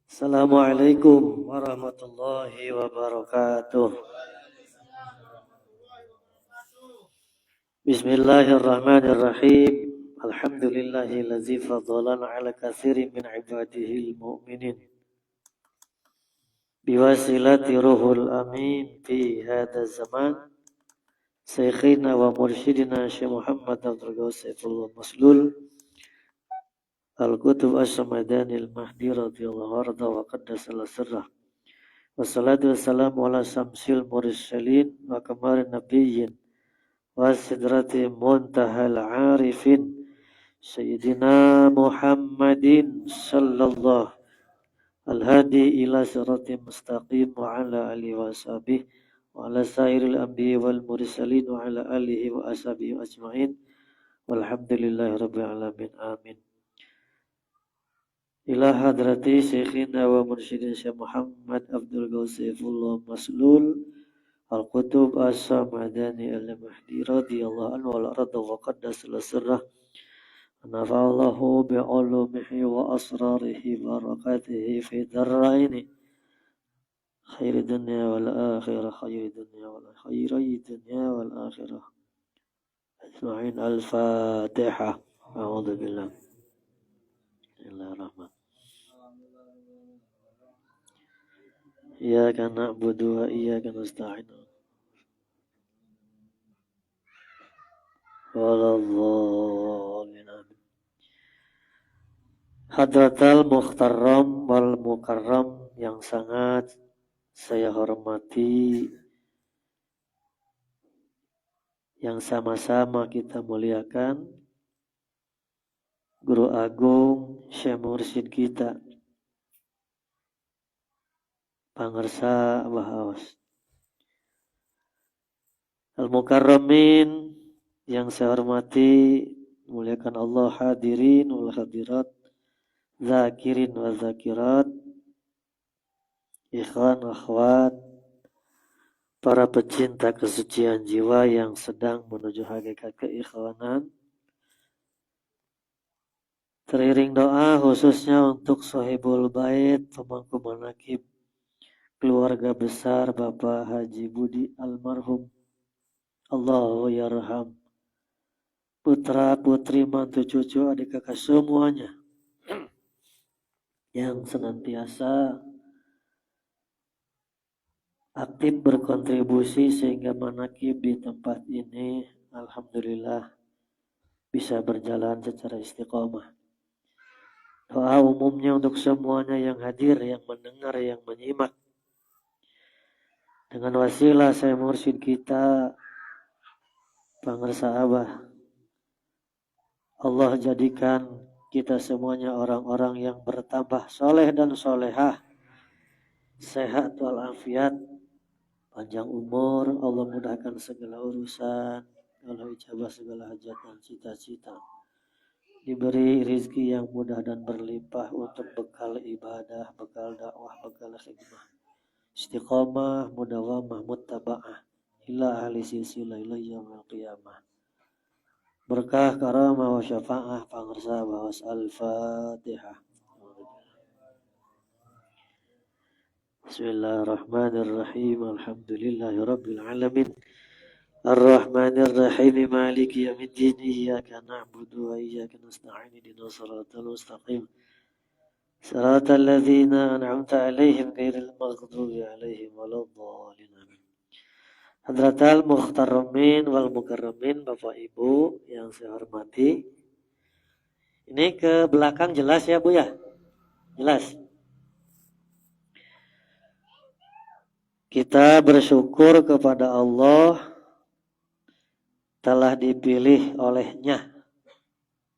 Assalamualaikum warahmatullahi wabarakatuh. Bismillahirrahmanirrahim. Alhamdulillahillazi fadhalana ala katsirin min ibadihil mu'minin. Biwasilati ruhul amin fi hadha zaman. Syekhina wa mursyidina Syekh Muhammad Abdul Ghausifullah Maslul Al-Qutub As-Samadani Al-Mahdi radhiyallahu anhu wa qaddasala sirrah. Wassalatu wassalamu ala samsil mursalin wa kamarin nabiyyin wa sidrati muntahal arifin Sayyidina Muhammadin sallallahu al-hadi ila siratim mustaqim wa ala alihi wa ashabihi wa ala sairil anbiya wal mursalin wa ala alihi wa ashabihi ajma'in walhamdulillahi rabbil alamin amin. Ila hadrati syekhina wa mursyidin Syekh Muhammad Abdul Ghausifullah Maslul Al-Qutub As-Samadani Al-Mahdi radhiyallahu anhu wa radha wa qaddasala sirrah nafa'allahu bi'ulumihi wa asrarihi barakatihi fi darraini khairi dunya wal akhirah khairi dunya wal akhirah ajma'in. Al-Fatihah. A'udzu billah. Bismillahirrahmanirrahim. Iyyaka na'budu wa iyyaka nasta'in. Walladhdallin. Hadratal Muhtaram wal Mukarram yang sangat saya hormati, yang sama-sama kita muliakan, Guru Agung Syekh Mursyid kita, Pangersa Bahawas. Al-Mukarramin yang saya hormati, muliakan Allah, hadirin wal hadirat, zakirin wa zakirat, ikhwan akhwat, para pecinta kesucian jiwa yang sedang menuju hakikat keikhwanan. Teriring doa khususnya untuk Sohibul Bait, pemangku manaqib keluarga besar Bapak Haji Budi almarhum, Allahu yarham, putra putri mantu cucu adik kakak semuanya yang senantiasa aktif berkontribusi sehingga manaqib di tempat ini alhamdulillah bisa berjalan secara istiqomah. Doa umumnya untuk semuanya yang hadir, yang mendengar, yang menyimak. Dengan wasilah saya mursyid kita, Pangersa Abah, Allah jadikan kita semuanya orang-orang yang bertambah soleh dan solehah, sehat walafiat, panjang umur, Allah mudahkan segala urusan, Allah ijabah segala hajat dan cita-cita, diberi rizki yang mudah dan berlimpah untuk bekal ibadah, bekal dakwah, bekal khidmah, istiqomah, mudawamah, muttaba'ah ila ahli silsilah ila yaumil qiyamah. Berkah, karamah, wa syafa'ah Pangersa Bahawas. Al-Fatihah. Bismillahirrahmanirrahim. Alhamdulillahi rabbil alamin. Ar-Rahmanir-Rahim. Maliki yaumiddin. Iyyaka na'budu wa iyyaka nasta'in. Ihdinas siratal mustaqim. Siratal ladzina an'amta 'alaihim ghairil maghdubi 'alaihim waladdallin. Hadratal Muhtarramin wal Mukarramin, Bapak Ibu yang saya hormati. Ini ke belakang jelas ya Bu ya? Jelas. Kita bersyukur kepada Allah telah dipilih olehnya.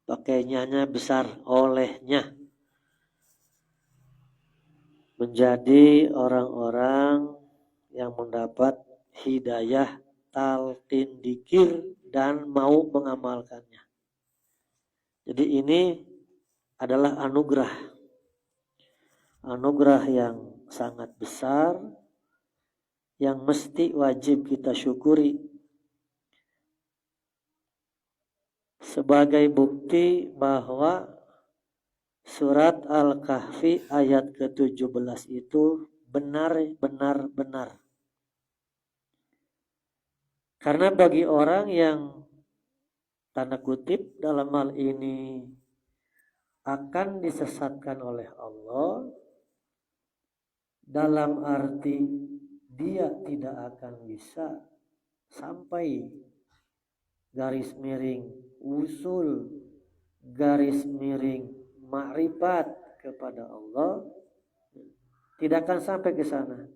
Pakainya besar, olehnya. Menjadi orang-orang yang mendapat hidayah, talqin dzikir dan mau mengamalkannya. Jadi ini adalah anugerah. Anugerah yang sangat besar yang mesti wajib kita syukuri sebagai bukti bahwa Surat Al-Kahfi ayat ke-17 itu benar. Karena bagi orang yang tanda kutip dalam hal ini akan disesatkan oleh Allah, dalam arti dia tidak akan bisa sampai garis miring usul, garis miring makrifat kepada Allah, tidak akan sampai ke sana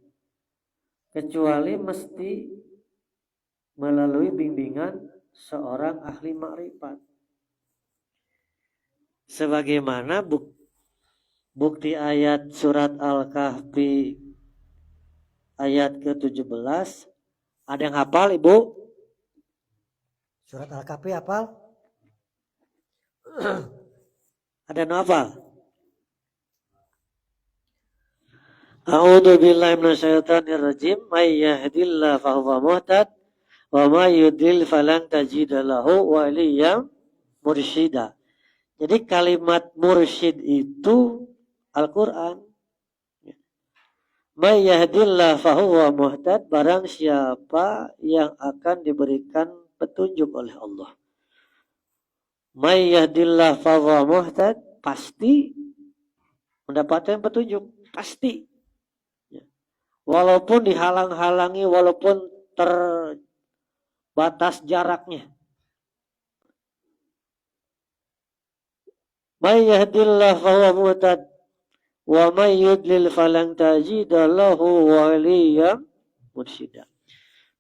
kecuali mesti melalui bimbingan seorang ahli makrifat. Sebagaimana bukti ayat surat Al-Kahfi ayat ke-17. Ada yang hafal, Ibu? Surat Al-Kahfi hafal? Ada yang hafal? A'udzu billahi minasyaitonir rajim. May yahdillahu fahuwa muhtad wa may yudlil falan tajida lahu waliyyan mursyida. Jadi kalimat mursyid itu Al-Qur'an. May yahdillahu fahuwa muhtad, barang siapa yang akan diberikan petunjuk oleh Allah. May yahdillahu fahuwa muhtad, pasti mendapatkan petunjuk, pasti. Walaupun dihalang-halangi, walaupun terbatas jaraknya. May yahdillahu fahuwa muhtad wa may yudlil falan tajida lahu waliyyan mursyida.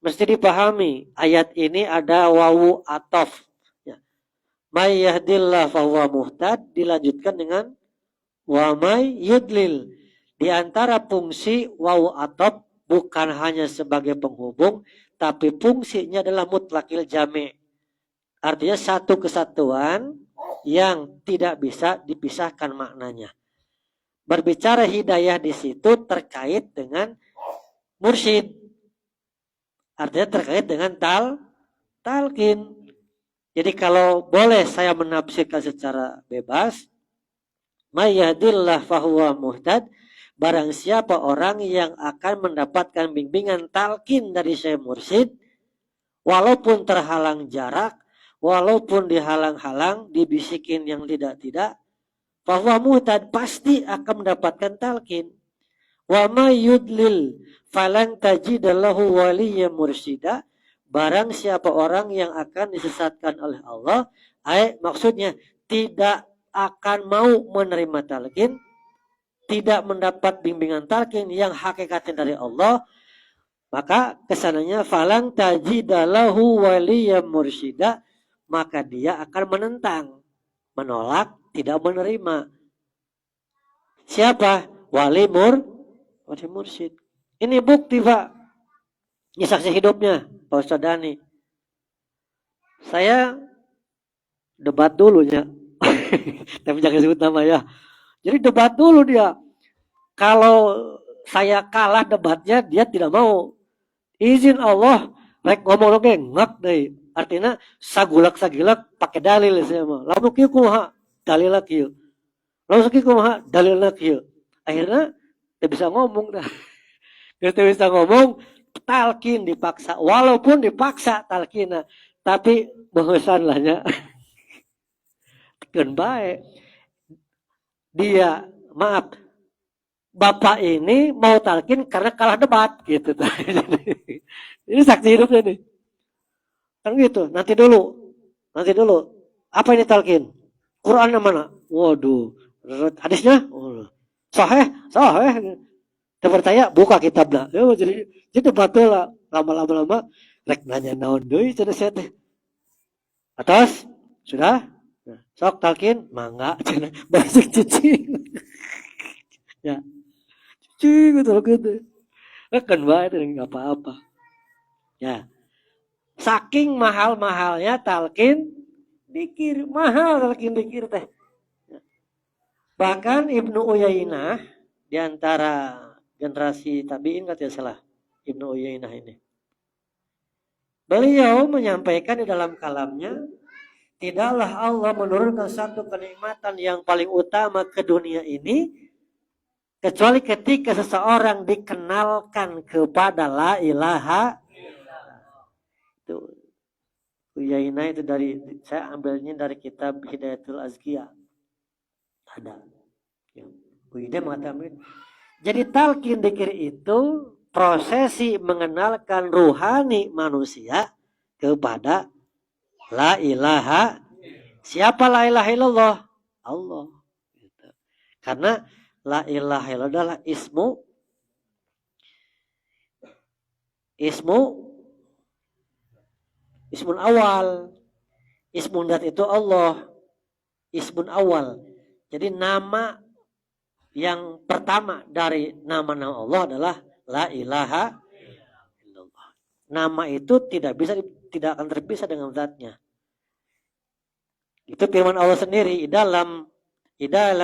Mesti dipahami, ayat ini ada wawu ataf. Ya. May yahdillahu fahuwa muhtad dilanjutkan dengan wa may yudlil. Di antara fungsi wawu ataf bukan hanya sebagai penghubung, tapi fungsinya adalah mutlakil jami'. Artinya satu kesatuan yang tidak bisa dipisahkan maknanya. Berbicara hidayah di situ terkait dengan mursyid. Artinya terkait dengan talqin. Jadi kalau boleh saya menafsirkan secara bebas, may yahdillahu fahuwa muhtad, barang siapa orang yang akan mendapatkan bimbingan talqin dari Syekh Mursyid, walaupun terhalang jarak, walaupun dihalang-halang, dibisikin yang tidak-tidak, fahuwa muhtad, pasti akan mendapatkan talqin. Wa may yudlil falan tajida lahu waliyyan mursyida, barang siapa orang yang akan disesatkan oleh Allah, maksudnya tidak akan mau menerima talqin, tidak mendapat bimbingan talqin yang hakikatnya dari Allah, maka kesananya falan tajida lahu waliyyan mursyida, maka dia akan menentang, menolak, tidak menerima. Siapa? Wali mursyid. Ini bukti, Pak. Ini saksi hidupnya Pak Ustadz Dani. Saya debat dulu ya. Tapi jangan sebut nama ya. Jadi debat dulu dia. Kalau saya kalah debatnya, dia tidak mau. Izin Allah, rek ngomong oke, ngak deh. Artinya sagulak pakai dalil saya mah. Lalu kieu kumaha? Dalil kieu. Lalu kieu kumaha? Dalil kieu. Akhirnya dia bisa ngomong dah. Dia bisa ngomong, talqin dipaksa. Walaupun dipaksa talqina, tapi bahasan lahnya. Kan baik. Dia, maaf, bapak ini mau talqin karena kalah debat gitu. Ini saksi hidupnya nih. Kan gitu. Nanti dulu. Apa ini talqin? Qurannya mana? Waduh. Hadisnya? Sahih. Terpercaya buka kitabnya. Jadi batul lah. Lama-lama rek nanya naon deui cenah saya teh. Atas? Sudah? Sok talqin? Mangga cenah. Basic cuci. Ya. Cuci gitu. Kan bae teh enggak apa-apa. Ya. Saking mahal-mahalnya talqin dikir. Mahal talqin dikir teh. Bahkan Ibnu Uyainah di antara generasi tabi'in kalau tidak salah, Ibnu Uyainah ini. Beliau menyampaikan di dalam kalamnya, tidaklah Allah menurunkan satu kenikmatan yang paling utama ke dunia ini kecuali ketika seseorang dikenalkan kepada la ilaha. Itu Uyainah itu dari, saya ambilnya dari kitab Hidayatul Azkiyah. Ada. Uyainah mengatakan, jadi talqin dzikir itu prosesi mengenalkan ruhani manusia kepada la ilaha. Siapa la ilaha illallah? Allah. Gitu. Karena la ilaha illallah adalah ismun awal. Ismun dat itu Allah. Ismun awal. Jadi nama yang pertama dari nama-nama Allah adalah la ilaha illallah. Nama itu tidak akan terpisah dengan zatnya. Itu firman Allah sendiri dalam idza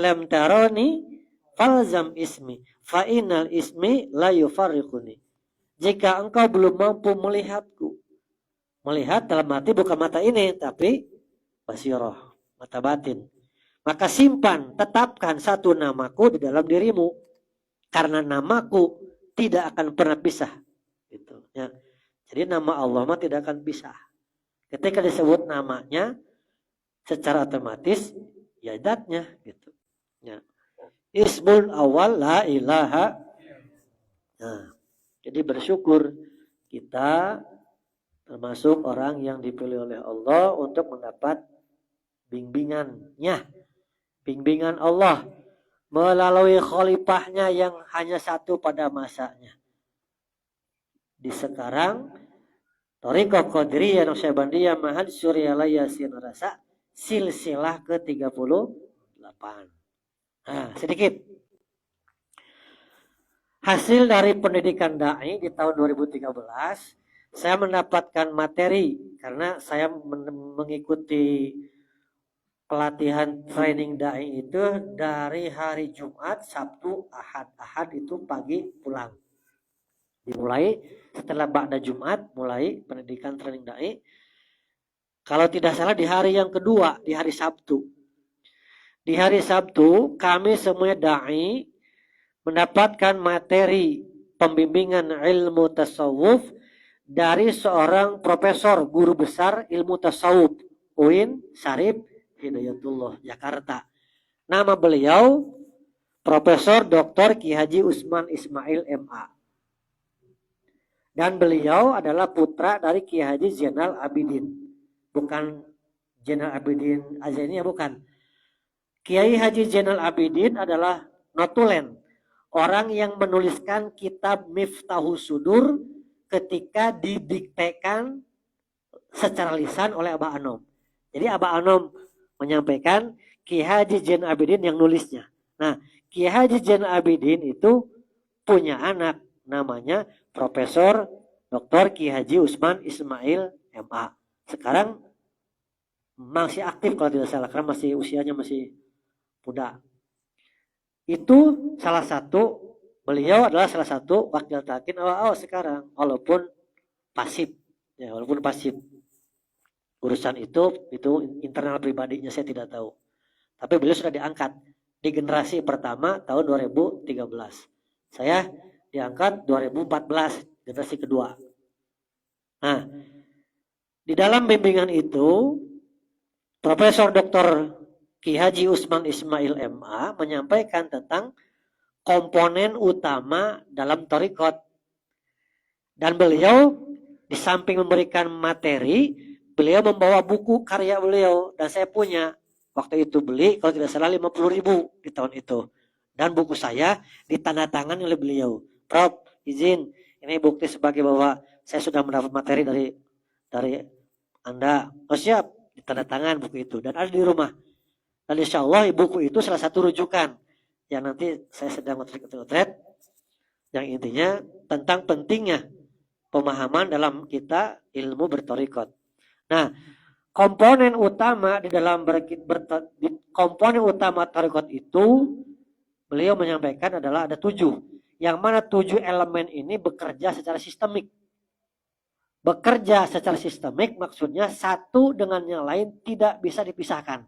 lam tarani falzam ismi fa innal ismi la yufarriquni. Jika engkau belum mampu melihatku, melihat dalam arti bukan mata ini tapi basirah, mata batin, maka simpan, tetapkan satu namaku di dalam dirimu, karena namaku tidak akan pernah pisah. Gitu ya. Jadi nama Allah mah tidak akan pisah. Ketika disebut namanya, secara otomatis ya zatnya gitu. Ya. Ismul awal la ilaha. Nah, jadi bersyukur kita termasuk orang yang dipilih oleh Allah untuk mendapat bimbingannya. Bimbingan Allah melalui khalifahnya yang hanya satu pada masanya. Di sekarang Thariqah Qadiriyah Naqsyabandiyah Mahad Suryalah Yasin Rasa silsilah ke-38. Nah, sedikit hasil dari pendidikan dai di tahun 2013, saya mendapatkan materi karena saya mengikuti pelatihan training dai itu dari hari Jumat, Sabtu, Ahad. Ahad itu pagi pulang. Dimulai setelah ba'da Jumat, mulai pendidikan training dai. Kalau tidak salah di hari yang kedua, di hari Sabtu. Di hari Sabtu, kami semua dai mendapatkan materi pembimbingan ilmu tasawuf dari seorang profesor guru besar ilmu tasawuf UIN Syarif Hidayatullah Jakarta. Nama beliau Profesor Dr. Ki Haji Usman Ismail MA. Dan beliau adalah putra dari Ki Haji Zainal Abidin. Bukan Zainal Abidin Azani, bukan. Kiai Haji Zainal Abidin adalah notulen, orang yang menuliskan kitab Miftahus Sudur ketika didiktekan secara lisan oleh Abah Anom. Jadi Abah Anom menyampaikan, Ki Haji Zainal Abidin yang nulisnya. Nah, Ki Haji Zainal Abidin itu punya anak namanya Profesor Dr. Ki Haji Usman Ismail MA. Sekarang masih aktif kalau tidak salah, karena masih usianya masih muda. Itu beliau adalah salah satu wakil talqin awal-awal sekarang, walaupun pasif. Ya, walaupun pasif. Urusan itu internal pribadinya saya tidak tahu. Tapi beliau sudah diangkat di generasi pertama tahun 2013. Saya diangkat 2014, generasi kedua. Nah, di dalam bimbingan itu Profesor Dr. Ki Haji Usman Ismail MA menyampaikan tentang komponen utama dalam thariqat. Dan beliau di samping memberikan materi, beliau membawa buku karya beliau, dan saya punya. Waktu itu beli kalau tidak salah 50.000 di tahun itu. Dan buku saya ditandatangani oleh beliau. Prof, izin, ini bukti sebagai bahwa saya sudah mendapat materi dari Anda. Oh siap, ditandatangan buku itu dan ada di rumah. Dan insya Allah buku itu salah satu rujukan yang nanti saya sedang ngetret yang intinya tentang pentingnya pemahaman dalam kita ilmu berthariqat. Nah, komponen utama di dalam komponen utama thariqat itu beliau menyampaikan adalah ada 7. Yang mana 7 elemen ini bekerja secara sistemik. bekerja secara sistemik, maksudnya satu dengan yang lain tidak bisa dipisahkan.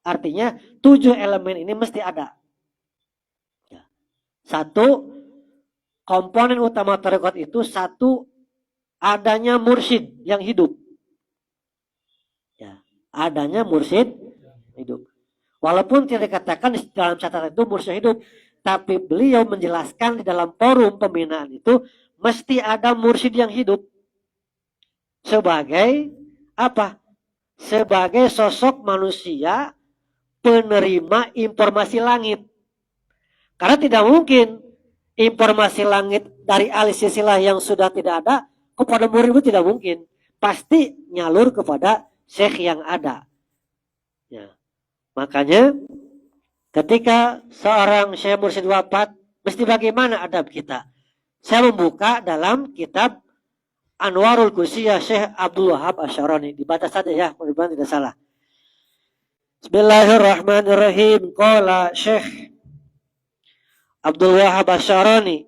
Artinya 7 elemen ini mesti ada. Satu, komponen utama tarekat itu satu, adanya mursyid yang hidup. Ya, adanya mursyid hidup. Walaupun tidak dikatakan dalam catatan itu mursyid hidup, tapi beliau menjelaskan di dalam forum pembinaan itu mesti ada mursyid yang hidup. Sebagai apa? Sebagai sosok manusia penerima informasi langit. Karena tidak mungkin informasi langit dari ahli silsilah yang sudah tidak ada kepada murid itu tidak mungkin. Pasti nyalur kepada syekh yang ada. Ya. Makanya ketika seorang syekh mursyid wafat, mesti bagaimana adab kita? Saya membuka dalam kitab Anwarul Qusiyah Syekh Abdul Wahab Asy'arani. Dibaca saja ya, mudah-mudahan tidak salah. Bismillahirrahmanirrahim. Qala Syekh Abdul Wahab Asy'arani,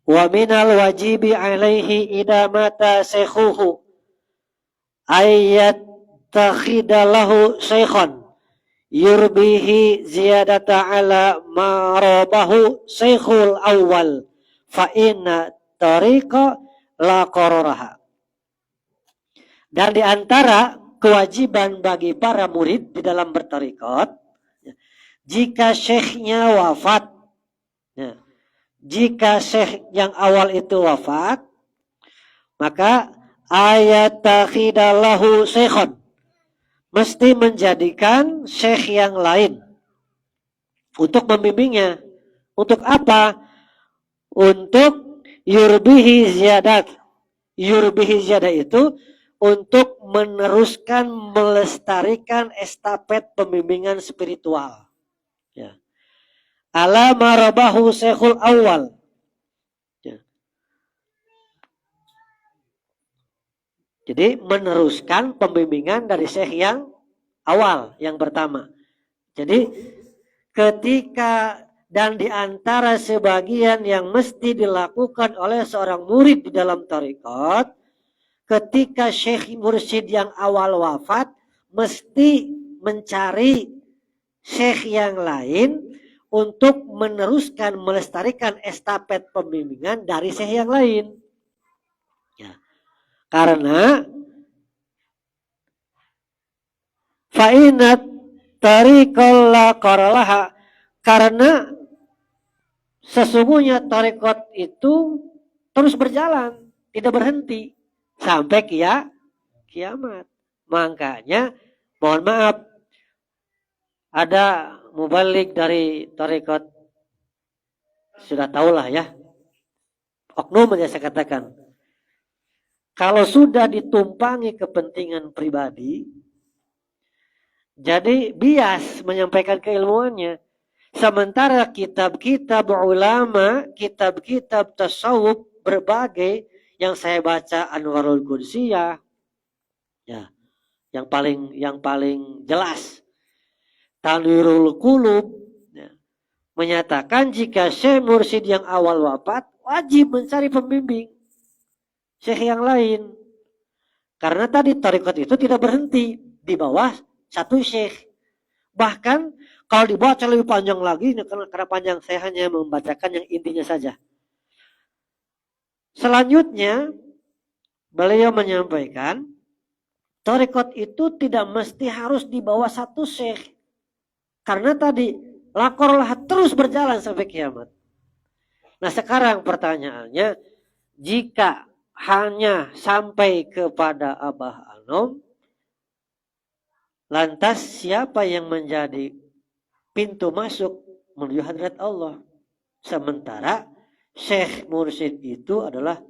wa minal wajibi alaihi idza mata shaykhuhu ayat takhidalahu syaikhan yurbihi ziyadata ala marabahu syaikhul awal fa inna tariqa la qararaha. Dan di antara kewajiban bagi para murid di dalam bertarekat, jika syekhnya wafat, jika syekh yang awal itu wafat, maka ayat takhidalahu syekhon, mesti menjadikan syekh yang lain untuk membimbingnya. Untuk apa? Untuk yurbihi ziyadat. Yurbihi ziyadah itu untuk meneruskan, melestarikan estafet pembimbingan spiritual. Ya. Ala marabahu syekhul awal. Ya. Jadi meneruskan pembimbingan dari syekh yang awal, yang pertama. Jadi ketika dan di antara sebagian yang mesti dilakukan oleh seorang murid di dalam tarekat, ketika syekh mursyid yang awal wafat, mesti mencari syekh yang lain untuk meneruskan, melestarikan estafet pembimbingan dari syekh yang lain. Ya. Karena fa'inat tariqalla qaralaha, karena sesungguhnya tarekat itu terus berjalan, tidak berhenti sampai kiamat. Makanya mohon maaf, ada mubalik dari tarekat, sudah tahulah ya, oknum yang saya katakan, kalau sudah ditumpangi kepentingan pribadi, jadi bias menyampaikan keilmuannya. Sementara kitab-kitab ulama, kitab-kitab tasawuf berbagai yang saya baca, Anwarul Qusiyah, ya, yang paling jelas, Tanwirul Qulub, ya, menyatakan jika syekh mursyid yang awal wafat wajib mencari pembimbing syekh yang lain. Karena tadi tarekat itu tidak berhenti di bawah satu syekh. Bahkan kalau dibaca lebih panjang lagi, karena panjang saya hanya membacakan yang intinya saja. Selanjutnya beliau menyampaikan tarekat itu tidak mesti harus di bawah satu syekh. Karena tadi lakorlah terus berjalan sampai kiamat. Nah sekarang pertanyaannya, jika hanya sampai kepada Abah Anom, lantas siapa yang menjadi pintu masuk menuju hadrat Allah? Sementara syekh mursyid itu adalah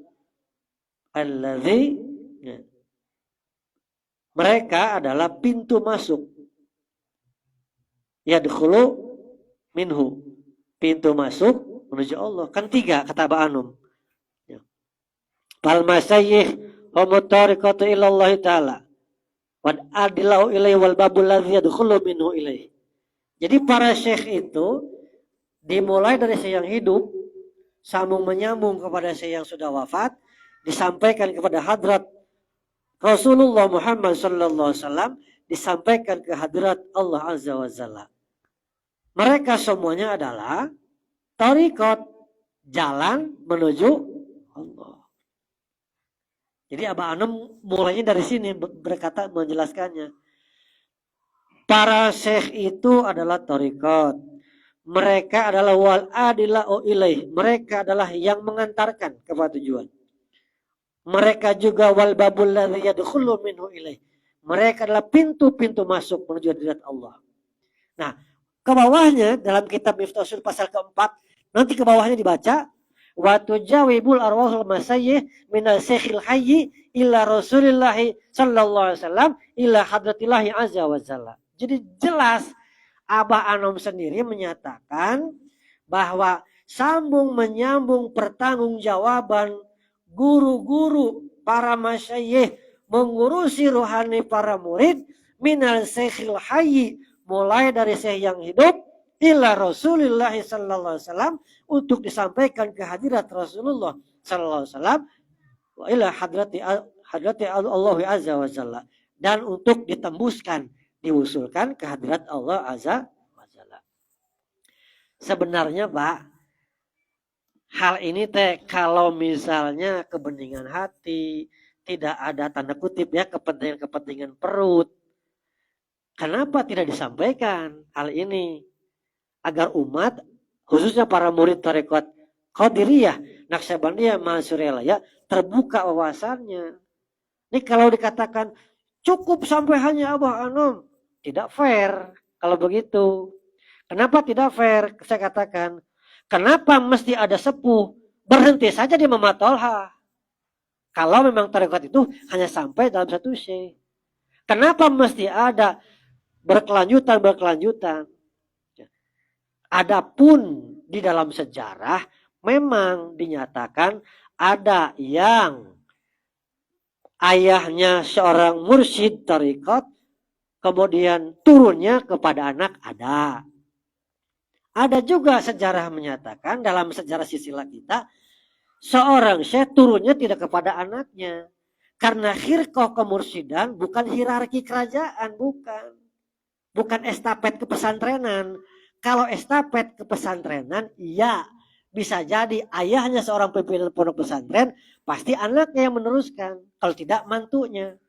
alladzi, mereka adalah pintu masuk, yadkhulu minhu, pintu masuk menuju Allah. Kan 3 kata Abah Anom. Fal masayyih humut tariqatu ila Allah taala wa adilau ilaihi wal babul ladzi yadkhulu minhu ilaihi. Jadi para syekh itu dimulai dari syekh yang hidup, sambung menyambung kepada syekh yang sudah wafat, disampaikan kepada hadrat Rasulullah Muhammad sallallahu alaihi wasallam, disampaikan ke hadrat Allah Azza wa Jalla. Mereka semuanya adalah tariqat, jalan menuju Allah. Jadi Abah Anom mulainya dari sini berkata menjelaskannya. Para syekh itu adalah tariqat. Mereka adalah wal adila ilaih. Mereka adalah yang mengantarkan kepada tujuan. Mereka juga wal babul ladzi yadkhulu minhu ilaih. Mereka adalah pintu-pintu masuk menuju hadirat Allah. Nah, ke bawahnya dalam kitab Miftahul Usul pasal keempat, nanti ke bawahnya dibaca wa tujawibul arwahul masayyih minal syekhil hayyi ila Rasulillah sallallahu alaihi wasallam ila hadratillahi azza wa jalla. Jadi jelas Abah Anom sendiri menyatakan bahwa sambung menyambung pertanggungjawaban guru-guru para masyayikh mengurusi rohani para murid minal syekhil hayyi, mulai dari syekh yang hidup ila Rasulullah sallallahu alaihi wasallam, untuk disampaikan ke hadirat Rasulullah sallallahu alaihi wasallam, wa ila hadrati Allah azza wa jalla, dan untuk ditembuskan, diusulkan ke hadirat Allah azza wa jalla. Sebenarnya Pak, hal ini kalau misalnya kebeningan hati, tidak ada tanda kutip ya kepentingan perut, kenapa tidak disampaikan hal ini agar umat, khususnya para murid tarekat Qadiriyah, Naqsyabandiyah, Mansuriyah ya, terbuka wawasannya. Ini kalau dikatakan cukup sampai hanya Abah Anom, tidak fair kalau begitu. Kenapa tidak fair? Saya katakan, kenapa mesti ada sepuh? Berhenti saja di Mama Tolha. Kalau memang tarekat itu hanya sampai dalam satu syekh. Kenapa mesti ada berkelanjutan? Adapun di dalam sejarah memang dinyatakan ada yang ayahnya seorang mursyid tarekat, kemudian turunnya kepada anak ada. Ada juga sejarah menyatakan dalam sejarah silsilah kita, seorang syekh turunnya tidak kepada anaknya. Karena khirqah kemursidan bukan hierarki kerajaan, bukan estafet kepesantrenan. Kalau estafet kepesantrenan, iya, bisa jadi ayahnya seorang pimpinan pondok pesantren, pasti anaknya yang meneruskan. Kalau tidak, mantunya.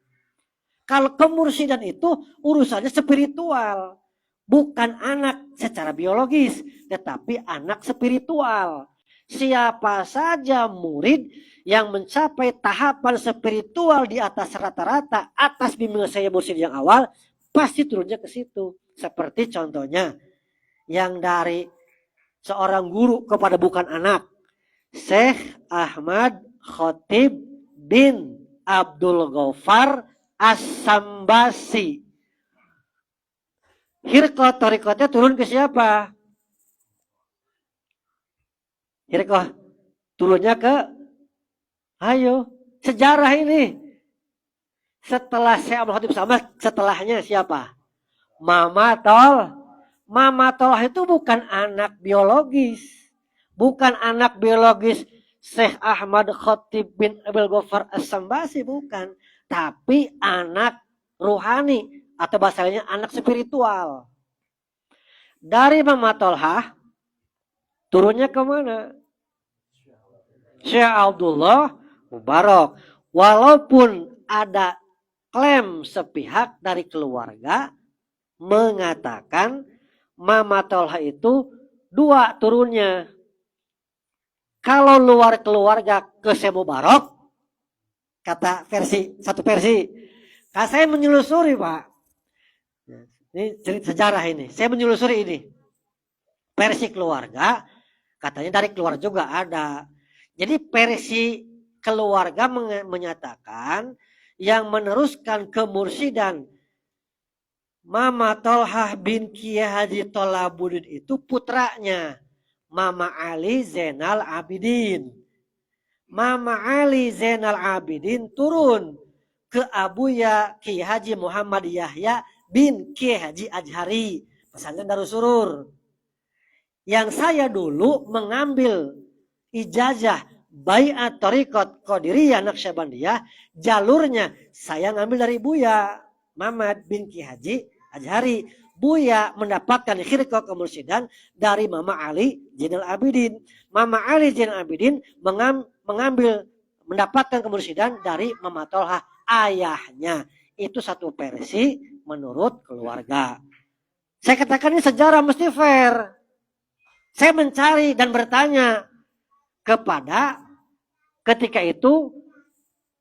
Kalau kemursidan itu urusannya spiritual, bukan anak secara biologis, tetapi anak spiritual. Siapa saja murid yang mencapai tahapan spiritual di atas rata-rata, atas bimbingan saya mursyid yang awal, pasti turunnya ke situ. Seperti contohnya yang dari seorang guru kepada bukan anak, Syekh Ahmad Khotib bin Abdul Ghaffar As-Sambasi. Hirqah tarikatnya turun ke siapa? Hirqah turunnya ke, ayo, sejarah ini. Setelah Syekh Abdul Khotib sama, setelahnya siapa? Mama Tolha itu bukan anak biologis. Bukan anak biologis Syekh Ahmad Khotib bin Abdul Ghaffar As-Sambasi, bukan. Tapi anak ruhani, atau bahasanya anak spiritual. Dari Mama Tolha, turunnya kemana? Syekh Abdullah Mubarak. Walaupun ada klaim sepihak dari keluarga mengatakan Mama Tolha itu dua turunnya. Kalau luar keluarga ke Syekh Mubarak, kata satu versi. Kalau saya menyelusuri Pak, ini cerita sejarah ini, saya menyelusuri ini. Versi keluarga, katanya dari keluarga juga ada. Jadi versi keluarga menyatakan yang meneruskan kemursidan Mama Tolha bin Kiai Haji Tolabuddin itu putranya Mama Ali Zainal Abidin. Mama Ali Zainal Abidin turun ke Abuya Kiai Haji Muhammad Yahya bin Kiai Haji Ajhari, pesantren Darussurur. Yang saya dulu mengambil ijazah Baiat Thariqat Qadiriyah Naqsyabandiyah, jalurnya saya ngambil dari Buya Mamad bin Ki Haji Azhari. Buya mendapatkan khirqah kemursidan dari Mama Ali Zainal Abidin. Mama Ali Zainal Abidin mengambil mendapatkan kemursidan dari Mama Tolha ayahnya. Itu satu versi menurut keluarga. Saya katakan ini sejarah mesti fair. Saya mencari dan bertanya kepada ketika itu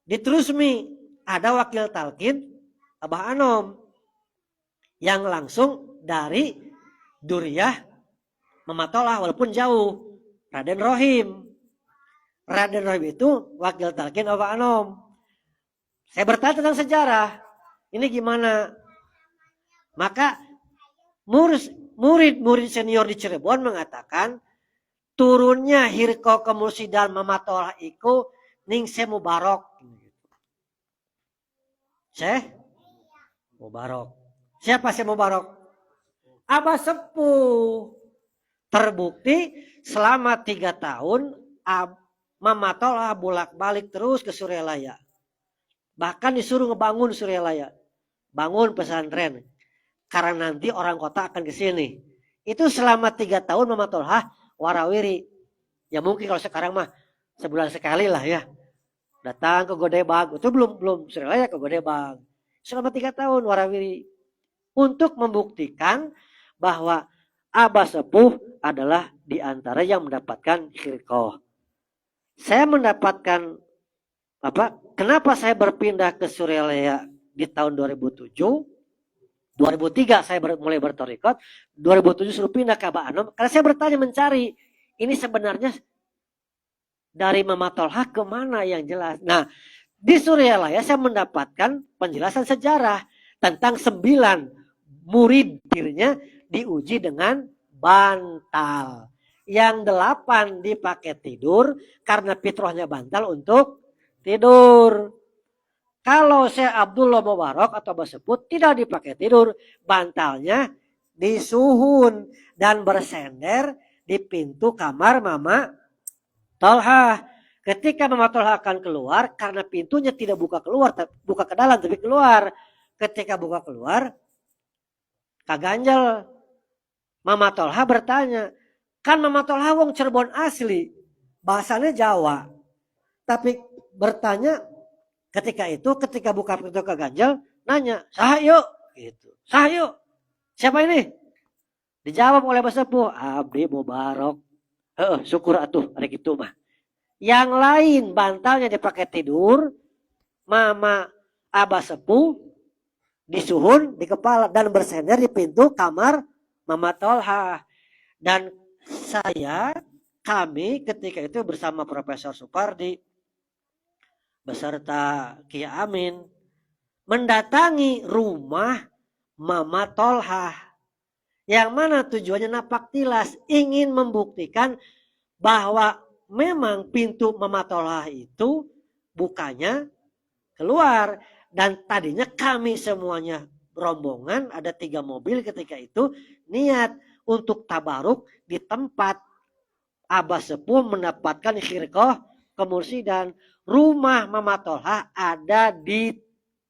di Trusmi ada wakil talqin Abah Anom yang langsung dari Duriyah Mamatolah walaupun jauh. Raden Rohim. Raden Rohim itu wakil talqin Abah Anom. Saya bertanya tentang sejarah. Ini gimana? Maka murid-murid senior di Cirebon mengatakan turunnya Hirko Kemursidan Mamatolah iku ning Syekh Mubarok. Syekh Mubarok. Siapa Syekh Mubarok? Abah Sepuh. Terbukti selama 3 tahun Mamatolah bolak-balik terus ke Suryalaya. Bahkan disuruh ngebangun Suryalaya. Bangun pesantren. Karena nanti orang kota akan ke sini. Itu selama 3 tahun Mamatolah warawiri. Ya mungkin kalau sekarang mah sebulan sekali lah ya. Datang ke Godebag. Itu belum Suryalaya ke Godebag. Selama 3 tahun warawiri. Untuk membuktikan bahwa Abah Sepuh adalah di antara yang mendapatkan khirqah. Saya mendapatkan kenapa saya berpindah ke Suryalaya di tahun 2007? 2003 saya mulai bertorikot, 2007 suruh pindah ke Abah Anom. Karena saya bertanya mencari, ini sebenarnya dari Mama Tolha kemana yang jelas. Nah, di Suryalaya saya mendapatkan penjelasan sejarah tentang 9 murid dirinya diuji dengan bantal. Yang 8 dipakai tidur karena fitrahnya bantal untuk tidur. Kalau Syekh Abdullah Mubarak atau Abah Sepuh tidak dipakai tidur, bantalnya disuhun dan bersender di pintu kamar Mama Tolha. Ketika Mama Tolha akan keluar, karena pintunya tidak buka ke dalam tapi keluar. Ketika buka keluar, kaganjel. Mama Tolha bertanya, kan Mama Tolha wong Cirebon asli, bahasanya Jawa. Tapi bertanya ketika buka pintu kaganjel, nanya, sah yuk, gitu. Sah yuk. Siapa ini? Dijawab oleh Abah Sepuh, Abdi Mubarok. Syukur atuh, ada gitu mah. Yang lain bantalnya dipakai tidur, Mama Abah Sepuh disuhun di kepala dan bersender di pintu kamar Mama Tolha. Dan kami ketika itu bersama Profesor Supardi beserta Kia Amin mendatangi rumah Mama Tolha. Yang mana tujuannya napak tilas ingin membuktikan bahwa memang pintu Mama Tolha itu bukanya keluar. Dan tadinya kami semuanya rombongan ada 3 mobil ketika itu niat untuk tabaruk di tempat Abah Sepuh mendapatkan khirqah kemursidan. Rumah Mama Tolha ada di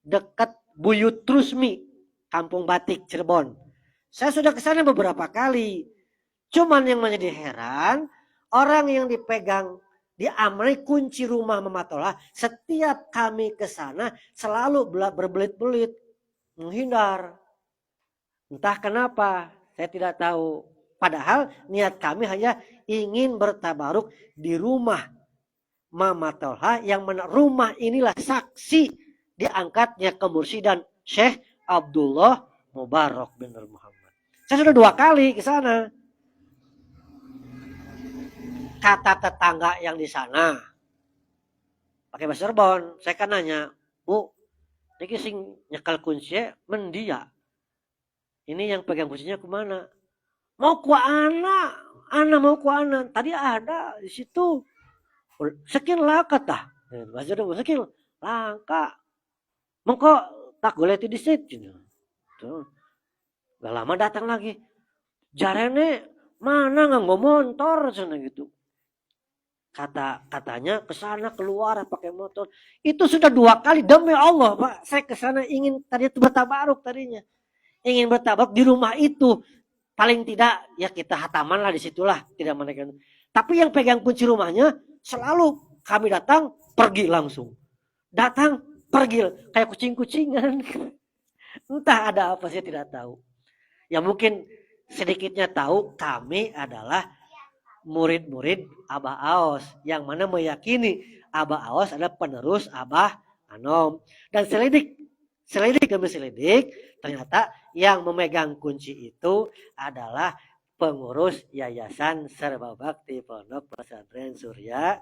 dekat Buyut Trusmi, Kampung Batik, Cirebon. Saya sudah ke sana beberapa kali. Cuman yang menjadi heran, orang yang dipegang diamri kunci rumah Mama Tolha, setiap kami ke sana selalu berbelit-belit, menghindar. Entah kenapa, saya tidak tahu. Padahal niat kami hanya ingin bertabaruk di rumah Mama Tolha, yang mana rumah inilah saksi diangkatnya kemursidan Syekh Abdullah Mubarak bin Muhammad. Saya sudah 2 kali ke sana. Kata tetangga yang di sana pakai bahasa Cirebon, saya kan nanya, Bu, ini sing nyekal kunci mendia. Ini yang pegang kuncinya kemana? Mau ku anak mau ku anak. Tadi ada di situ. Sekian langka tah. Bahasa Cirebon sekian langka. Mengko tak boleh di situ. Gak lama datang lagi. Jarene mana nganggo motor sana gitu. Katanya ke sana keluar pakai motor. Itu sudah 2 kali demi Allah, Pak. Saya ke sana ingin tadi itu bertabaruk tadinya. Ingin bertabaruk di rumah itu. Paling tidak ya kita hataman lah di situlah, tidak menekan. Tapi yang pegang kunci rumahnya selalu kami datang pergi langsung. Datang pergi kayak kucing-kucingan. Entah ada apa saya tidak tahu. Ya mungkin sedikitnya tahu kami adalah murid-murid Abah Aos yang mana meyakini Abah Aos adalah penerus Abah Anom. Dan selidik demi selidik ternyata yang memegang kunci itu adalah pengurus Yayasan Serba Bakti Pondok Pesantren Surya.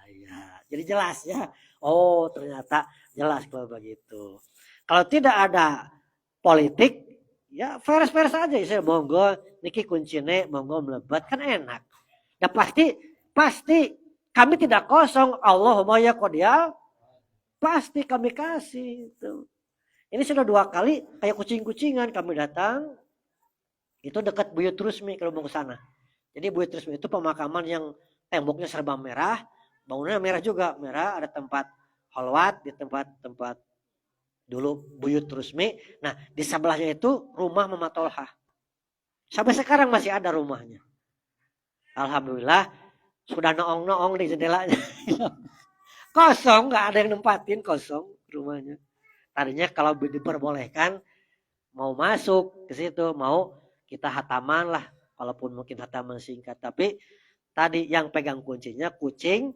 Ya, jadi jelas ya. Oh ternyata jelas kalau begitu. Kalau tidak ada politik ya fair-fair saja saya monggo niki kuncine monggo melebat kan enak. Ya pasti kami tidak kosong. Allahumma ya qodial pasti kami kasih itu. Ini sudah 2 kali kayak kucing-kucingan kami datang. Itu dekat Buyut Rusmi kalau mau ke sana. Jadi Buyut Rusmi itu pemakaman yang temboknya serba merah, bangunannya merah juga, merah, ada tempat holwat di tempat dulu Buyut Rusmi. Nah, di sebelahnya itu rumah Mama Tolha. Sampai sekarang masih ada rumahnya. Alhamdulillah sudah noong-noong di jendelanya. Kosong, nggak ada yang nempatin, kosong rumahnya. Tadinya kalau diperbolehkan mau masuk ke situ, mau kita hataman lah, walaupun mungkin hataman singkat. Tapi tadi yang pegang kuncinya kucingan.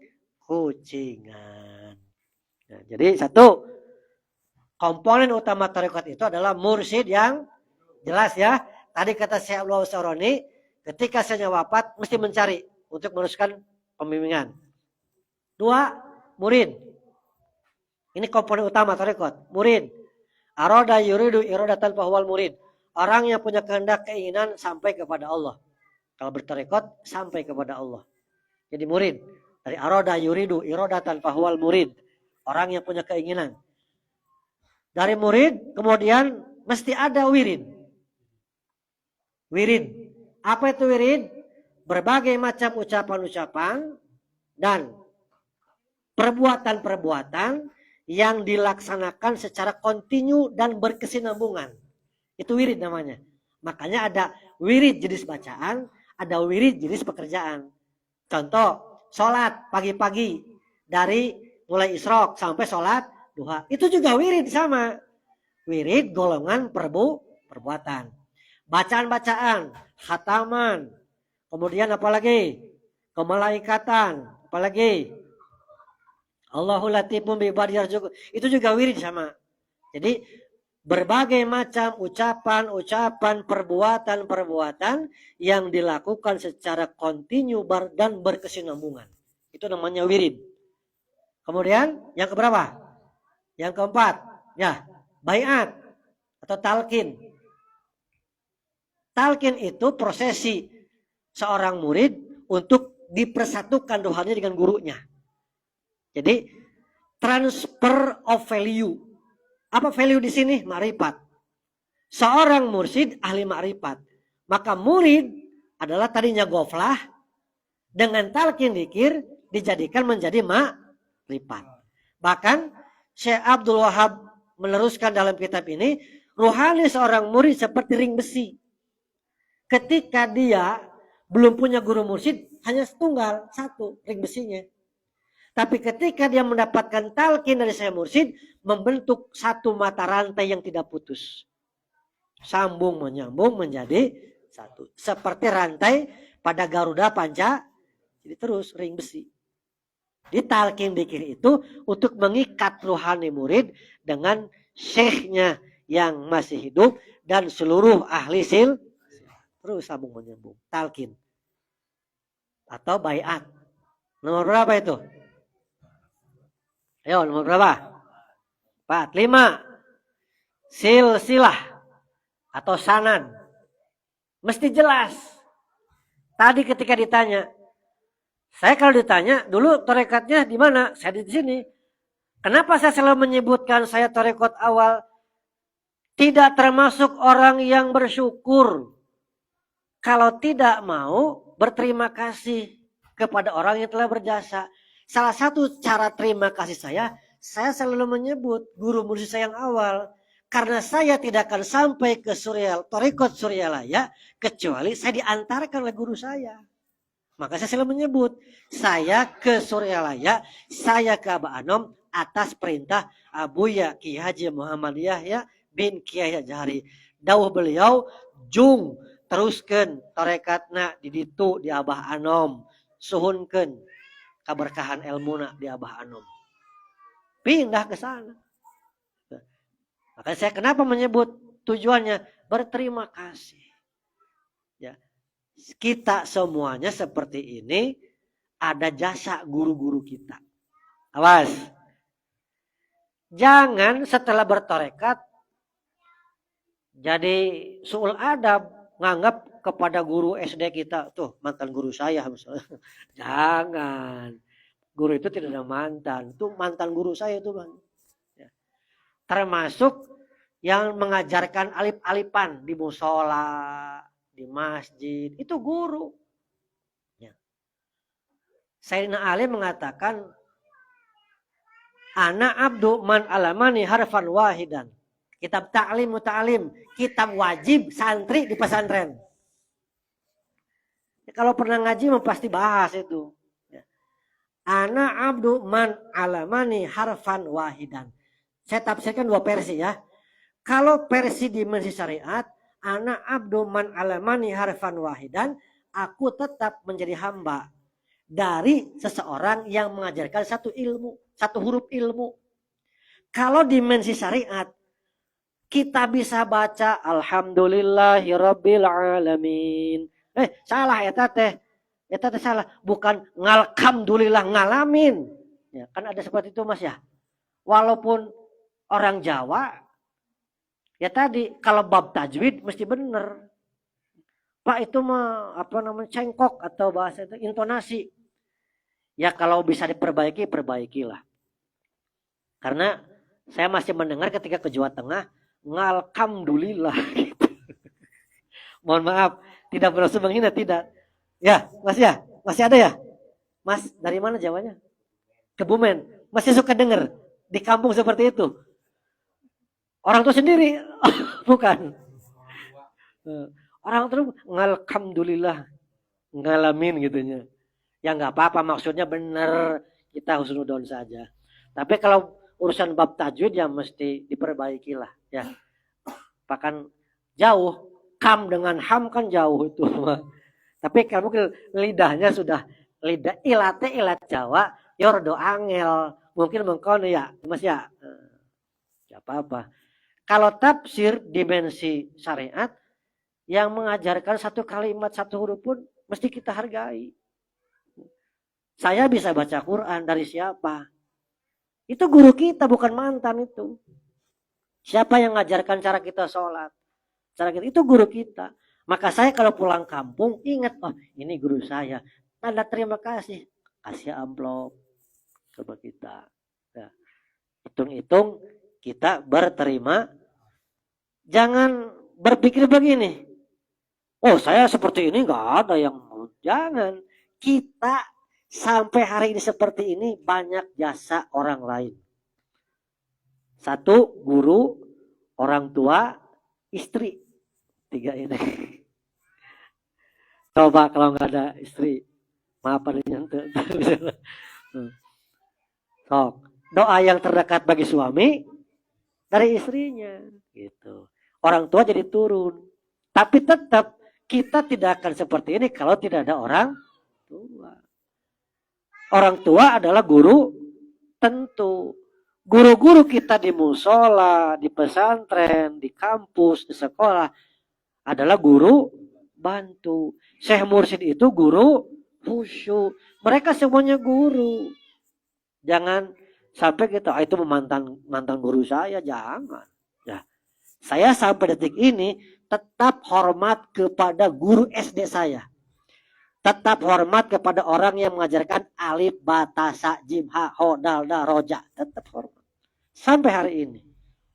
Nah, jadi satu komponen utama tarekat itu adalah mursyid yang jelas ya. Tadi kata Syekh Abdul Saroni, ketika saya wafat mesti mencari untuk meneruskan pembimbingan. 2, murid. Ini komponen utama tarekat, murid. Aroda yuridu irodatan bahwal murid. Orang yang punya kehendak keinginan sampai kepada Allah. Kalau bertarekat sampai kepada Allah. Jadi murid. Dari aroda yuridu irodatan bahwal murid. Orang yang punya keinginan. Dari murid kemudian mesti ada wirid. Wirid. Apa itu wirid? Berbagai macam ucapan-ucapan dan perbuatan-perbuatan yang dilaksanakan secara kontinu dan berkesinambungan. Itu wirid namanya. Makanya ada wirid jenis bacaan, ada wirid jenis pekerjaan. Contoh, sholat pagi-pagi dari mulai isrok sampai sholat duha. Itu juga wirid sama. Wirid golongan perbuatan. Bacaan-bacaan, khataman, kemudian apalagi? Kemalaikatan, apalagi? Allahul latifun bi ibadihi yarzuq. Itu juga wirid sama. Jadi berbagai macam ucapan, perbuatan yang dilakukan secara kontinu dan berkesinambungan. Itu namanya wirid. Kemudian yang keberapa? Yang keempat, ya, baiat atau talqin. Talqin itu prosesi seorang murid untuk dipersatukan rohaninya dengan gurunya. Jadi transfer of value. Apa value di sini? Ma'rifat. Seorang mursyid ahli ma'rifat. Maka murid adalah tadinya goflah dengan talqin dzikir dijadikan menjadi ma'rifat. Bahkan Syekh Abdul Wahab meneruskan dalam kitab ini, rohani seorang murid seperti ring besi. Ketika dia belum punya guru mursyid, hanya setunggal, satu ring besinya. Tapi ketika dia mendapatkan talqin dari Syekh mursyid, membentuk satu mata rantai yang tidak putus. Sambung menyambung menjadi satu. Seperti rantai pada Garuda Panca, jadi terus ring besi. Di talqin dzikir itu untuk mengikat rohani murid dengan syekhnya yang masih hidup dan seluruh ahli sil. Terus sambung menyambung. Talqin. Atau baiat. Nomor berapa itu? Ayo nomor berapa? 4, 5. Silsilah atau sanad. Mesti jelas. Tadi ketika ditanya, saya kalau ditanya dulu tarekatnya di mana? Saya di sini. Kenapa saya selalu menyebutkan saya tarekat awal? Tidak termasuk orang yang bersyukur kalau tidak mau berterima kasih kepada orang yang telah berjasa. Salah satu cara terima kasih saya selalu menyebut guru mursyid saya yang awal. Karena saya tidak akan sampai ke Thariqat Suryalaya kecuali saya diantarkan oleh guru saya. Maka saya selalu menyebut, saya ke Suryalaya, saya ke Abah Anom atas perintah Abuya Ki Haji Muhammad Yahya bin Kiai Jahari. Dawuh beliau, jung teruskan tarekatna di ditu di Abah Anom, suhunkeun keberkahan ilmuna di Abah Anom. Pindah ke sana. Makanya saya kenapa menyebut tujuannya berterima kasih. Ya. Kita semuanya seperti ini ada jasa guru-guru kita. Awas. Jangan setelah bertarekat jadi suul adab nganggap kepada guru SD kita tuh mantan guru saya misalnya. Jangan. Guru itu tidak ada mantan. Itu mantan guru saya itu, Bang. Ya. Termasuk yang mengajarkan alif-alifan di musola, di masjid, itu guru. Ya. Sayyidina Ali mengatakan, ana abdu man alamani harfan wahidan. Kitab ta'lim muta'alim, kitab wajib santri di pesantren. Ya, kalau pernah ngaji pasti bahas itu. Ya. Ana abdu man alamani harfan wahidan. Saya tafsirkan dua versi ya. Kalau versi dimensi syariat, ana abdu man alamani harfan wahidan, aku tetap menjadi hamba dari seseorang yang mengajarkan satu ilmu, satu huruf ilmu. Kalau dimensi syariat, kita bisa baca alhamdulillahirabbil alamin. Salah eta teh. Eta teh salah, bukan ngalhamdulillah ngalamin. Ya, kan ada seperti itu Mas ya. Walaupun orang Jawa ya tadi kalau bab tajwid mesti benar. Pak itu mah apa namanya cengkok atau bahasa itu intonasi. Ya kalau bisa diperbaiki, perbaikilah. Karena saya masih mendengar ketika ke Jawa Tengah, ngalhamdulillah. Gitu. Mohon maaf, tidak bermaksud menghina, tidak. Ya, masih ada ya? Mas, dari mana Jawanya? Kebumen. Masih suka dengar di kampung seperti itu. Orang tua sendiri, bukan. Orang tua alhamdulillah ngalamin gitunya. Ya nggak apa-apa, maksudnya benar, kita husnudon saja. Tapi kalau urusan bab tajwid ya mesti diperbaikilah ya. Bahkan jauh, kam dengan ham kan jauh itu. Tapi kalau mungkin lidahnya sudah lidah ilat Jawa, yordo angel, mungkin mengkon ya, Mas ya. Ya apa-apa. Kalau tafsir dimensi syariat yang mengajarkan satu kalimat satu huruf pun mesti kita hargai. Saya bisa baca Quran dari siapa? Itu guru kita, bukan mantan itu. Siapa yang mengajarkan cara kita sholat? Cara kita itu guru kita. Maka saya kalau pulang kampung ingat, oh ini guru saya. Tanda terima kasih. Kasih amplop coba kita. Nah, hitung-hitung kita berterima. Jangan berpikir begini. Oh saya seperti ini nggak ada yang mau. Jangan. Kita sampai hari ini seperti ini banyak jasa orang lain. Satu, guru, orang tua, istri. 3 ini. Coba kalau nggak ada istri, maaf ada nyentuh. So, doa yang terdekat bagi suami dari istrinya, gitu. Orang tua jadi turun. Tapi tetap kita tidak akan seperti ini kalau tidak ada orang tua. Orang tua adalah guru tentu. Guru-guru kita di musola, di pesantren, di kampus, di sekolah adalah guru bantu. Syekh Mursyid itu guru khusyuk. Mereka semuanya guru. Jangan sampai kita itu mantan guru saya, jangan. Ya. Saya sampai detik ini tetap hormat kepada guru SD saya. Tetap hormat kepada orang yang mengajarkan alif, bata, sa, jim, ha, ho, dal, da, roja. Tetap hormat. Sampai hari ini.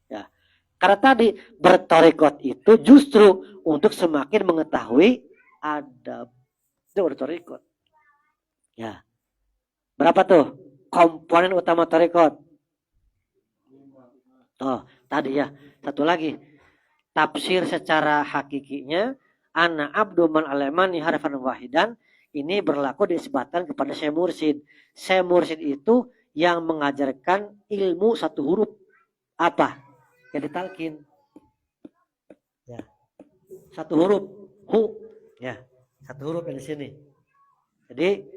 Ya. Karena tadi bertorikot itu justru untuk semakin mengetahui adab. Itu bertorikot. Ya. Berapa tuh komponen utama tarekat? Oh, tadi ya. Satu lagi. Tafsir secara hakikinya ana abdu man alemani harfan wahidan, ini berlaku disebutkan kepada Syekh Mursyid. Syekh Mursyid itu yang mengajarkan ilmu satu huruf. Apa? Yang ditalkin. Ya. Satu huruf. Hu. Ya. Satu huruf yang di sini. Jadi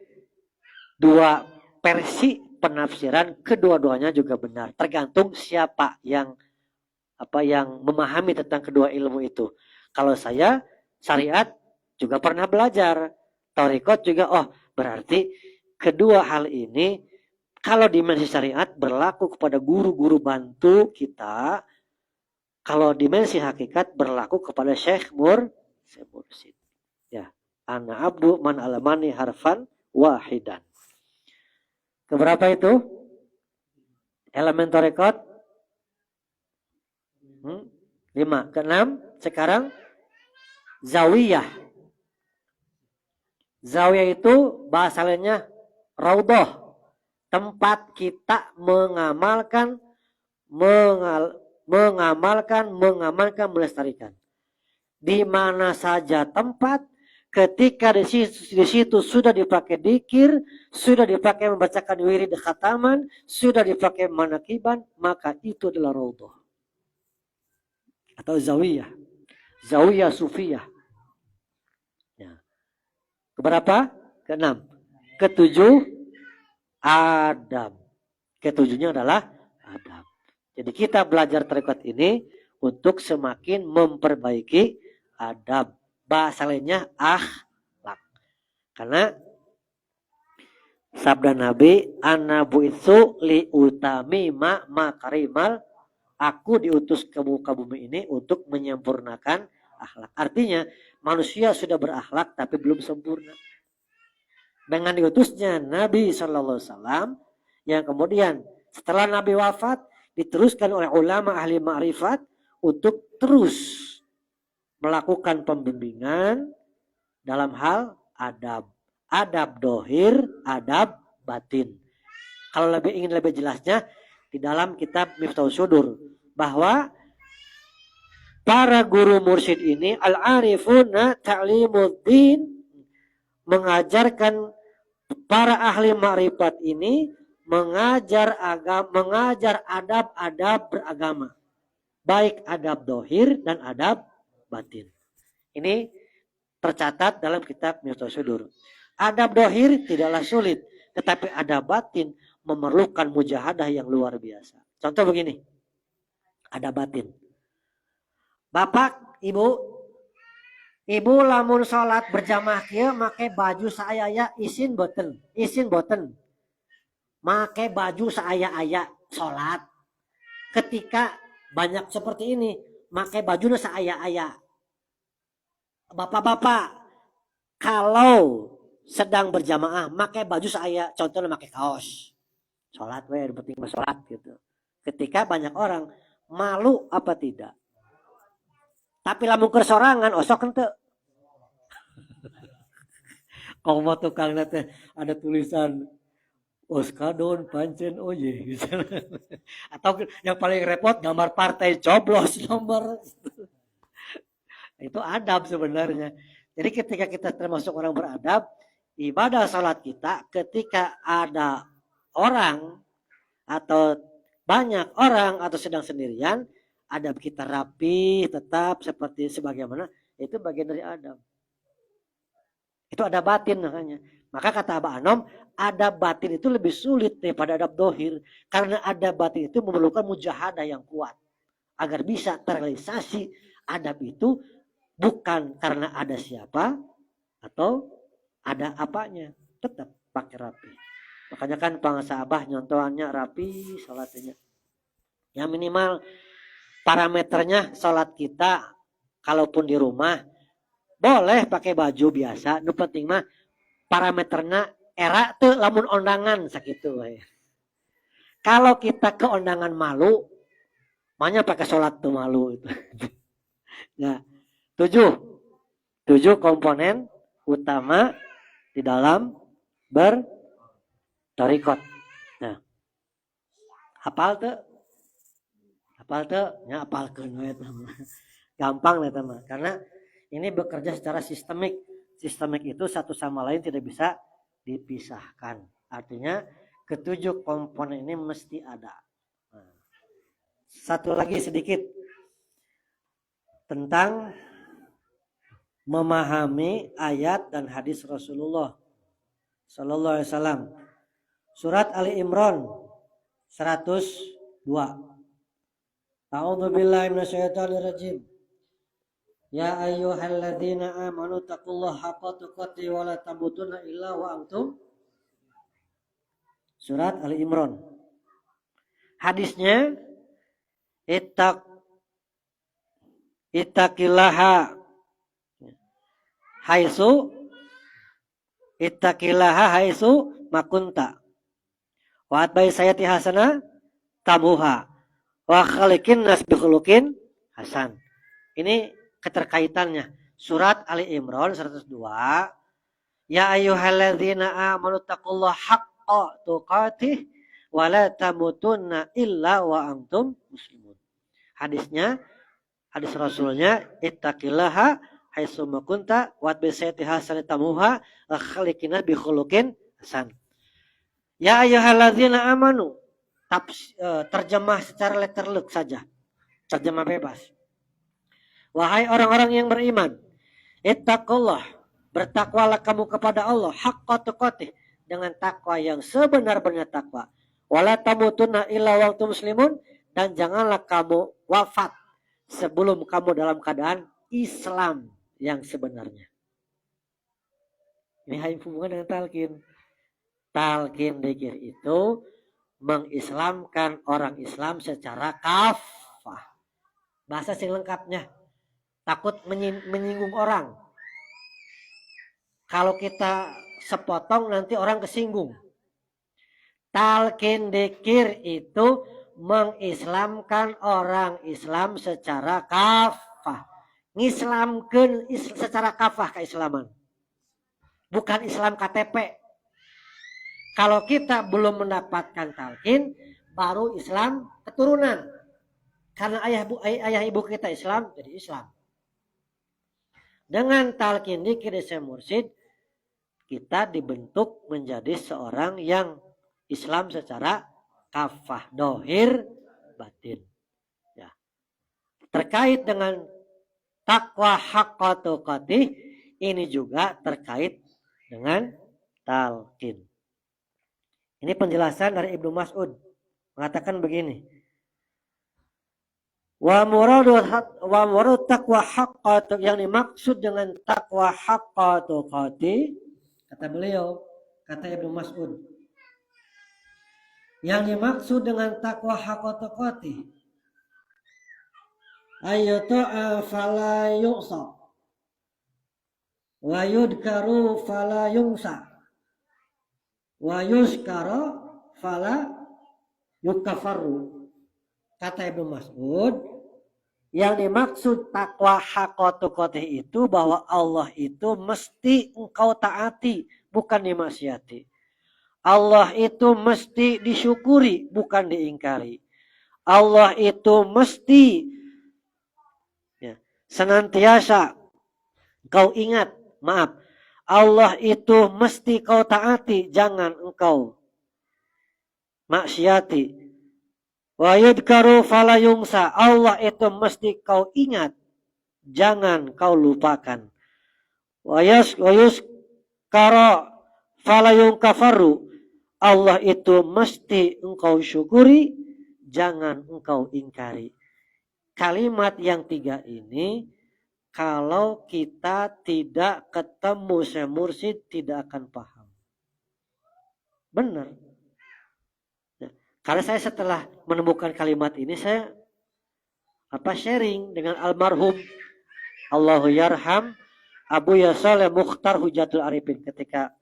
dua versi penafsiran, kedua-duanya juga benar. Tergantung siapa yang memahami tentang kedua ilmu itu. Kalau saya syariat juga pernah belajar, tarekat juga, berarti kedua hal ini kalau dimensi syariat berlaku kepada guru-guru bantu kita, kalau dimensi hakikat berlaku kepada Syekh Mursyid. Ya, ana abdu man alamani harfan wahidan. Keberapa itu? Elemen tarekat? 5. Keenam, sekarang zawiyah. Zawiyah itu bahasa lainnya raudhah. Tempat kita mengamalkan, melestarikan. Di mana saja tempat, ketika di situ sudah dipakai dzikir, sudah dipakai membacakan wirid khataman, sudah dipakai manakiban, maka itu adalah raudhah atau zawiyah. Zawiyah sufiyah. Ya. Keberapa? Keenam. Ketujuh, adab. Ketujuhnya adalah adab. Jadi kita belajar tarekat ini untuk semakin memperbaiki adab. Bahasa lainnya akhlak. Karena sabda Nabi, ana bu'itsu li utami makarimal, aku diutus ke muka bumi ini untuk menyempurnakan akhlak. Artinya manusia sudah berakhlak tapi belum sempurna. Dengan diutusnya Nabi SAW, yang kemudian setelah Nabi wafat diteruskan oleh ulama ahli ma'rifat untuk terus melakukan pembimbingan dalam hal adab. Adab dohir, adab batin. Kalau ingin lebih jelasnya, di dalam kitab Miftahus Sudur, bahwa para guru mursyid ini al-arifuna ta'limuddin, mengajarkan para ahli ma'rifat ini mengajar adab-adab beragama, baik adab dohir dan adab batin. Ini tercatat dalam kitab Miftahus Sudur. Adab dohir tidaklah sulit, tetapi adab batin memerlukan mujahadah yang luar biasa. Contoh begini, adab batin. Bapak, ibu lamun sholat berjamaah kieu make baju saaya-aya isin boten, make baju saaya-aya sholat. Ketika banyak seperti ini, make baju saaya-aya. Bapak-bapak, kalau sedang berjamaah make baju saaya, contohnya make kaos, sholat penting sholat gitu. Ketika banyak orang, malu apa tidak? Tapi lamun keur sorangan osok henteu. Kalau mau tukang teh ada tulisan Oskadon pancen oye gitu. Atau yang paling repot gambar partai coblos nomor. Itu adab sebenarnya. Jadi ketika kita termasuk orang beradab, ibadah salat kita ketika ada orang atau banyak orang atau sedang sendirian, adab kita rapi, tetap seperti sebagaimana, itu bagian dari adab. Itu adab batin makanya. Maka kata Abah Anom, adab batin itu lebih sulit daripada adab dohir. Karena adab batin itu memerlukan mujahadah yang kuat. Agar bisa terrealisasi adab itu bukan karena ada siapa atau ada apanya. Tetap pakai rapi. Makanya kan bangsa Abah nyontohannya rapi salatnya. Yang minimal parameternya salat kita kalaupun di rumah boleh pakai baju biasa, nu penting mah parameternya era tuh lamun ondangan sakitu we. Kalau kita ke ondangan malu, makanya pakai salat tuh malu itu. Nah, 7 komponen utama di dalam bertorikot. Nah, hafal tuh nya hafalkeun we gampang lah teman, karena ini bekerja secara sistemik. Sistemik itu satu sama lain tidak bisa dipisahkan. Artinya ketujuh komponen ini mesti ada. Nah, satu lagi sedikit tentang memahami ayat dan hadis Rasulullah Sallallahu Alaihi Wasallam. Surat Ali Imran 102. A'udzubillahi minasyaitonirrajim. Ya ayyuhalladzina amanu taqullaha haqqa tuqatih wa la tamutunna illa wa antum. Surat Ali Imran. Hadisnya ittaqillaha haitsu makunta wa atbai sayati hasana tamuha wa khaliqin nas bi khuluqin hasan. Ini keterkaitannya. Surat Ali Imran 102. Ya ayyuhalladzina amanu taqullaha haqqa tuqatih wa la tamutunna illa wa antum muslimun. Hadisnya, hadis Rasulnya, ittaqillaha haitsu ma kunta wa bi sayati hasan tamuha wa khaliqina bi khuluqin hasan. Ya ayyuhalladzina amanu. Terjemah secara letterlek saja. Terjemah bebas. Wahai orang-orang yang beriman, ittaqullah, bertakwalah kamu kepada Allah haqqa tuqatih, dengan takwa yang sebenar-benar takwa. Wala tamutunna illa wa antum muslimun, dan janganlah kamu wafat sebelum kamu dalam keadaan Islam yang sebenarnya. Ini hubungan dengan talqin. Talqin dzikir itu mengislamkan orang Islam secara kafah. Bahasa sing lengkapnya. Takut menyinggung orang. Kalau kita sepotong nanti orang kesinggung. Talqin dzikir itu mengislamkan orang Islam secara kafah. Ngislamkeun secara kafah keislaman. Bukan Islam KTP. Kalau kita belum mendapatkan talqin, baru Islam keturunan. Karena ayah ibu kita Islam, jadi Islam. Dengan talqin dzikir mursyid, kita dibentuk menjadi seorang yang Islam secara kafah, dohir, batin. Ya. Terkait dengan takwa haqqa tuqatih, ini juga terkait dengan talqin. Ini penjelasan dari Ibnu Mas'ud. Mengatakan begini. Wa muradu taqwa haqqa, yang dimaksud dengan takwa haqqa tuqati, kata beliau, kata Ibnu Mas'ud, yang dimaksud dengan takwa haqqa tuqati ayyuta'a fala yu'sa wa yudkaru fala yungsa wa yuskara fala yukafaru. Kata Ibnu Mas'ud, yang dimaksud takwa haqqa tuqatih itu bahwa Allah itu mesti engkau taati, bukan dimaksiati. Allah itu mesti disyukuri, bukan diingkari. Allah itu mesti senantiasa engkau ingat, Allah itu mesti kau taati, jangan engkau maksiati. Wa yudkaru fala yungsa, Allah itu mesti kau ingat, jangan kau lupakan. Wa yuskara fala yungkafaru, Allah itu mesti engkau syukuri, jangan engkau ingkari. Kalimat yang tiga ini, kalau kita tidak ketemu Syekh Mursyid, tidak akan paham. Benar. Karena saya setelah menemukan kalimat ini, saya sharing dengan almarhum Allahu yarham Abu Yasal Mukhtar Hujatul Arifin, ketika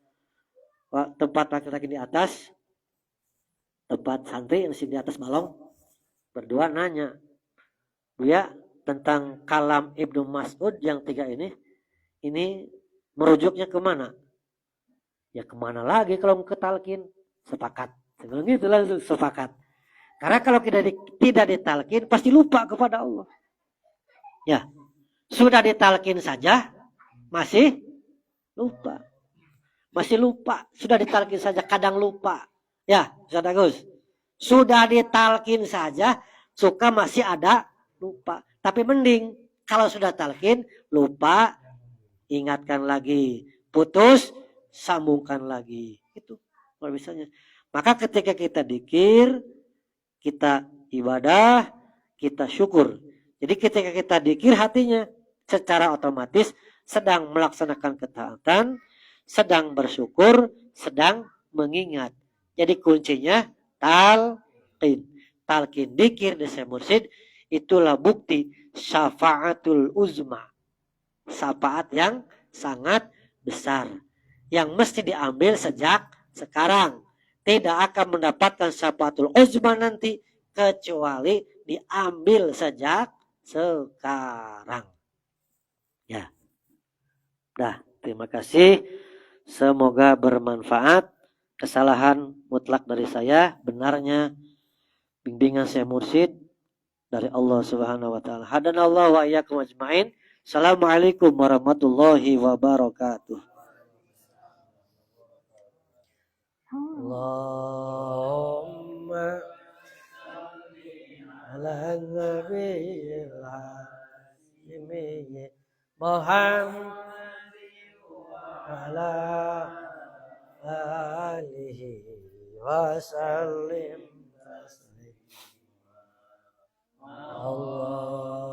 tempat laki-laki di atas, tempat santri yang di atas balong, berdua nanya, Buya, tentang kalam Ibnu Mas'ud yang tiga ini merujuknya kemana? Ya kemana lagi kalau ke talkin? Sepakat. Sebelum itu langsung sepakat. Karena kalau tidak ditalkin pasti lupa kepada Allah. Ya, sudah ditalkin saja masih lupa. Masih lupa. Sudah ditalkin saja kadang lupa. Ya, Ustaz Agus. Sudah ditalkin saja suka masih ada lupa. Tapi mending kalau sudah talkin lupa ingatkan lagi. Putus sambungkan lagi. Itu kalau misalnya. Maka ketika kita dikir, kita ibadah, kita syukur. Jadi ketika kita dikir hatinya secara otomatis sedang melaksanakan ketaatan, sedang bersyukur, sedang mengingat. Jadi kuncinya talqin. Talqin dikir desa mursid itulah bukti syafaatul uzma. Syafaat yang sangat besar. Yang mesti diambil sejak sekarang. Tidak akan mendapatkan syafaatul uzma nanti kecuali diambil sejak sekarang. Ya. Dah, terima kasih. Semoga bermanfaat. Kesalahan mutlak dari saya, benarnya bimbingan saya mursyid dari Allah Subhanahu wa taala. Hadanallahu wa iyyakum ajmain. Assalamualaikum warahmatullahi wabarakatuh. Allahumma ala nabiyil Muhammad ala alihi wasallim. Allah